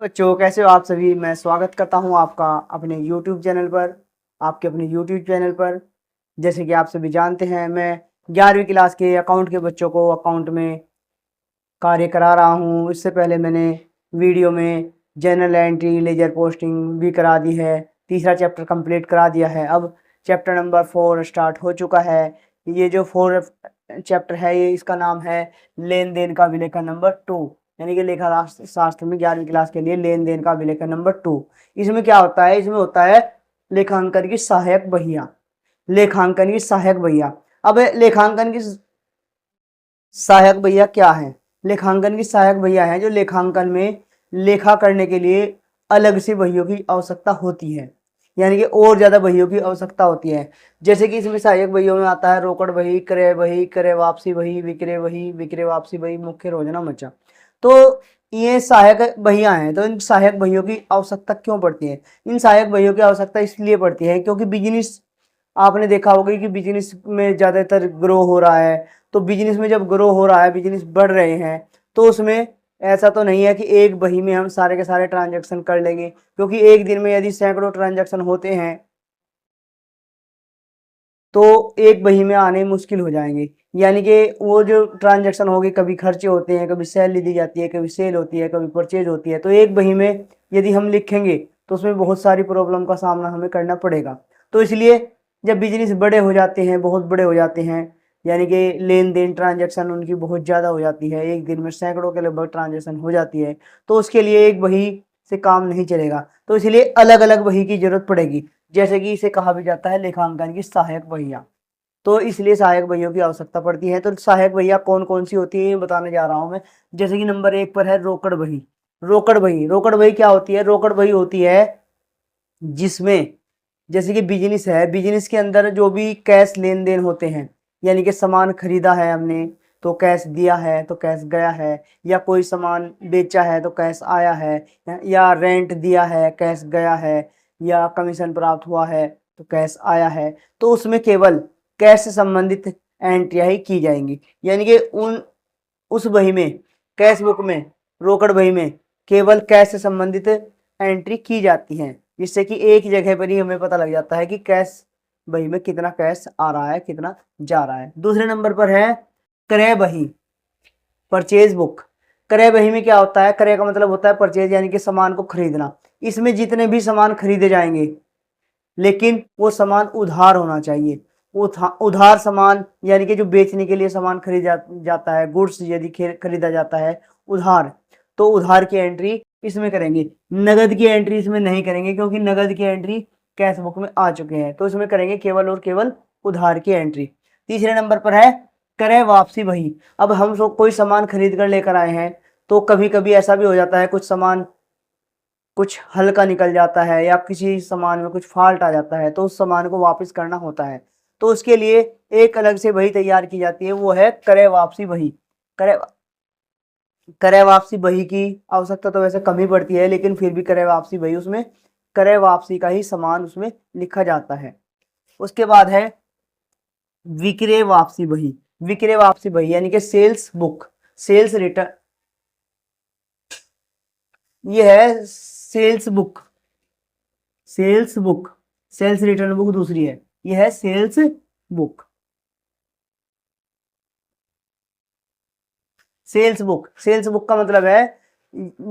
बच्चों, कैसे हो आप सभी। मैं स्वागत करता हूं आपका अपने YouTube चैनल पर, आपके अपने YouTube चैनल पर। जैसे कि आप सभी जानते हैं, मैं 11वीं क्लास के अकाउंट के बच्चों को अकाउंट में कार्य करा रहा हूं। इससे पहले मैंने वीडियो में जनरल एंट्री, लेजर पोस्टिंग भी करा दी है। तीसरा चैप्टर कंप्लीट करा दिया है। अब चैप्टर नंबर 4 स्टार्ट हो चुका है। ये जो 4 चैप्टर है, ये इसका नाम है लेन देन का अभिलेखन नंबर 2, यानी कि लेखा शास्त्र में 11वीं क्लास के लिए लेन देन का अभिलेखन नंबर 2। इसमें क्या होता है? इसमें होता है लेखांकन की सहायक बहिया। लेखांकन की सहायक बहिया। अब लेखांकन की सहायक बहिया क्या है? लेखांकन की सहायक बहिया है जो लेखांकन में लेखा करने के लिए अलग से बहियों की आवश्यकता होती है, यानी कि और ज्यादा बहियों की आवश्यकता होती है। जैसे कि इसमें सहायक बहियों में आता है रोकड़ बही, क्रय बही, क्रय वापसी बही, विक्रय बही, विक्रय वापसी बही, मुख्य रोजना मचा। तो ये सहायक बहियां हैं। तो इन सहायक बहियों की आवश्यकता क्यों पड़ती है? इन सहायक बहियों की आवश्यकता इसलिए पड़ती है क्योंकि बिजनेस, आपने देखा होगा कि बिजनेस में ज़्यादातर ग्रो हो रहा है। तो बिजनेस में जब ग्रो हो रहा है, बिजनेस बढ़ रहे हैं, तो उसमें ऐसा तो नहीं है कि एक बही में हम सारे के सारे ट्रांजैक्शन कर लेंगे, क्योंकि एक दिन में यदि सैकड़ों ट्रांजैक्शन होते हैं तो एक बही में आने मुश्किल हो जाएंगे। यानी कि वो जो ट्रांजैक्शन होगी, कभी खर्चे होते हैं, कभी सैलरी दी जाती है, कभी सेल होती है, कभी परचेज होती है। तो एक बही में यदि हम लिखेंगे तो उसमें बहुत सारी प्रॉब्लम का सामना हमें करना पड़ेगा। तो इसलिए जब बिजनेस बड़े हो जाते हैं, बहुत बड़े हो जाते हैं, यानी कि लेन देन ट्रांजैक्शन उनकी बहुत ज़्यादा हो जाती है, एक दिन में सैकड़ों के लगभग ट्रांजैक्शन हो जाती है, तो उसके लिए एक बही से काम नहीं चलेगा। तो इसलिए अलग अलग बही की जरूरत पड़ेगी। जैसे कि इसे कहा भी जाता है लेखांकन की सहायक बहियां। तो इसलिए सहायक बहियों की आवश्यकता पड़ती है। तो सहायक बहियां कौन कौन सी होती है ये बताने जा रहा हूं मैं। जैसे कि नंबर 1 पर है रोकड़ बही। रोकड़ बही, रोकड़ बही क्या होती है? रोकड़ बही होती है जिसमें, जैसे कि बिजनेस है, बिजनेस के अंदर जो भी कैश लेन देन होते हैं, यानी कि सामान खरीदा है हमने तो कैश दिया है तो कैश गया है, या कोई सामान बेचा है तो कैश आया है, या रेंट दिया है कैश गया है, या कमीशन प्राप्त हुआ है तो कैश आया है। तो उसमें केवल कैश से संबंधित एंट्रियां ही की जाएंगी। यानी कि उस बही में, कैश बुक में, रोकड़ बही में केवल कैश से संबंधित एंट्री की जाती है, जिससे कि एक जगह पर ही हमें पता लग जाता है कि कैश बही में कितना कैश आ रहा है, कितना जा रहा है। दूसरे नंबर पर है क्रय बही, परचेज बुक। क्रय बही में क्या होता है? क्रय का मतलब होता है परचेज, यानी कि सामान को खरीदना। इसमें जितने भी सामान खरीदे जाएंगे, लेकिन वो सामान उधार होना चाहिए। उधार सामान, यानी कि जो बेचने के लिए सामान खरीदा जाता है, गुड्स यदि खरीदा जाता है उधार, तो उधार की एंट्री इसमें करेंगे। नगद की एंट्री इसमें नहीं करेंगे, क्योंकि नगद की एंट्री कैश बुक में आ चुके हैं। तो इसमें करेंगे केवल और केवल उधार की एंट्री। तीसरे नंबर पर है क्रय वापसी बही। अब हम कोई सामान खरीद कर लेकर आए हैं, तो कभी कभी ऐसा भी हो जाता है कुछ सामान कुछ हल्का निकल जाता है, या किसी सामान में कुछ फॉल्ट आ जाता है, तो उस सामान को वापस करना होता है। तो उसके लिए एक अलग से बही तैयार की जाती है, वो है क्रय वापसी बही। क्रय क्रय वापसी बही की आवश्यकता तो वैसे कम ही पड़ती है, लेकिन फिर भी क्रय वापसी बही, उसमें क्रय वापसी का ही सामान उसमें लिखा जाता है। उसके बाद है विक्रय वापसी बही। विक्रय वापसी बही यानी कि सेल्स बुक, सेल्स रिटर्न, ये है sales book. Sales book, sales return book दूसरी है, यह है sales book. Sales book, sales book का मतलब है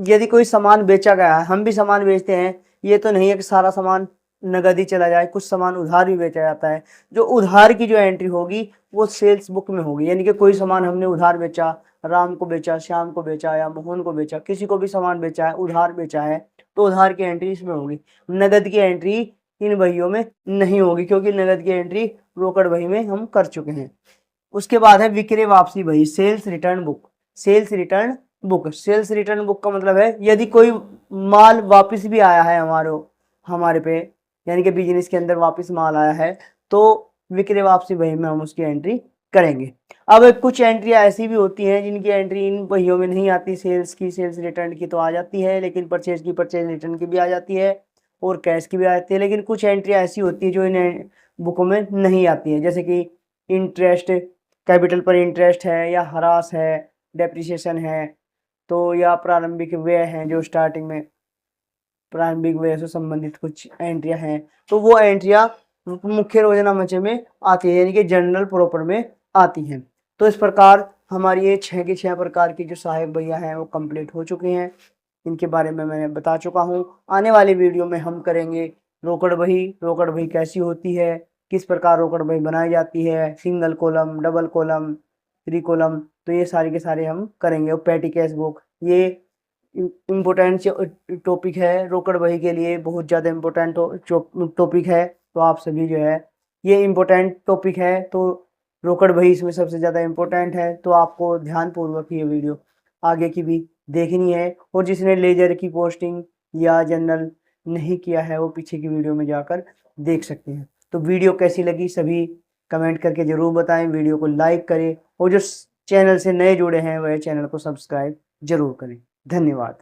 यदि कोई सामान बेचा गया है, हम भी सामान बेचते हैं, ये तो नहीं है कि सारा सामान नगद ही चला जाए, कुछ सामान उधार भी बेचा जाता है। जो उधार की जो एंट्री होगी वो सेल्स बुक में होगी। यानी कि कोई सामान हमने उधार बेचा, राम को बेचा, श्याम को बेचा, या मोहन को बेचा, किसी को भी सामान बेचा है, उधार बेचा है, तो उधार की एंट्री इसमें होगी। नगद की एंट्री इन बहियों में नहीं होगी, क्योंकि नगद की एंट्री रोकड़ बही में हम कर चुके हैं। उसके बाद है विक्रय वापसी बही, sales return book. Sales return book, sales return book का मतलब है यदि कोई माल वापस भी आया है हमारे पे, यानी कि बिजनेस के अंदर वापस माल आया है, तो विक्रय वापसी बही में हम उसकी एंट्री करेंगे। अब कुछ एंट्रियां ऐसी भी होती हैं जिनकी एंट्री इन बहियों में नहीं आती। सेल्स की, सेल्स रिटर्न की तो आ जाती है, लेकिन परचेज की, परचेज रिटर्न की भी आ जाती है, और कैश की भी आ जाती है। लेकिन कुछ एंट्रियां ऐसी होती है जो इन बुकों में नहीं आती है, जैसे कि इंटरेस्ट, कैपिटल पर इंटरेस्ट है, या हरास है, डेप्रिसिएशन है, तो या प्रारंभिक व्यय है जो स्टार्टिंग में प्रारंभिक व्यय से संबंधित कुछ एंट्रियां हैं, तो वो एंट्रियां मुख्य रोजनामचे में आती है, यानी कि जनरल प्रॉपर में आती हैं। तो इस प्रकार हमारी ये 6 के 6 प्रकार की जो सहायक बहियां हैं वो कंप्लीट हो चुके हैं। इनके बारे में मैंने बता चुका हूँ। आने वाली वीडियो में हम करेंगे रोकड़ बही कैसी होती है, किस प्रकार रोकड़ बही बनाई जाती है, single column, double column, 3 column, तो ये सारे के सारे हम करेंगे। और पेटी कैश बुक, ये इम्पोर्टेंट टॉपिक है रोकड़ बही के लिए, बहुत ज़्यादा इम्पोर्टेंट टॉपिक है। तो आप सभी जो है, ये इम्पोर्टेंट टॉपिक है, तो रोकड़ बही इसमें सबसे ज़्यादा इम्पोर्टेंट है। तो आपको ध्यानपूर्वक ये वीडियो आगे की भी देखनी है। और जिसने लेजर की पोस्टिंग या जनरल नहीं किया है वो पीछे की वीडियो में जाकर देख सकते हैं। तो वीडियो कैसी लगी सभी कमेंट करके ज़रूर बताएं, वीडियो को लाइक करें और जो चैनल से नए जुड़े हैं वह चैनल को सब्सक्राइब जरूर करें। धन्यवाद।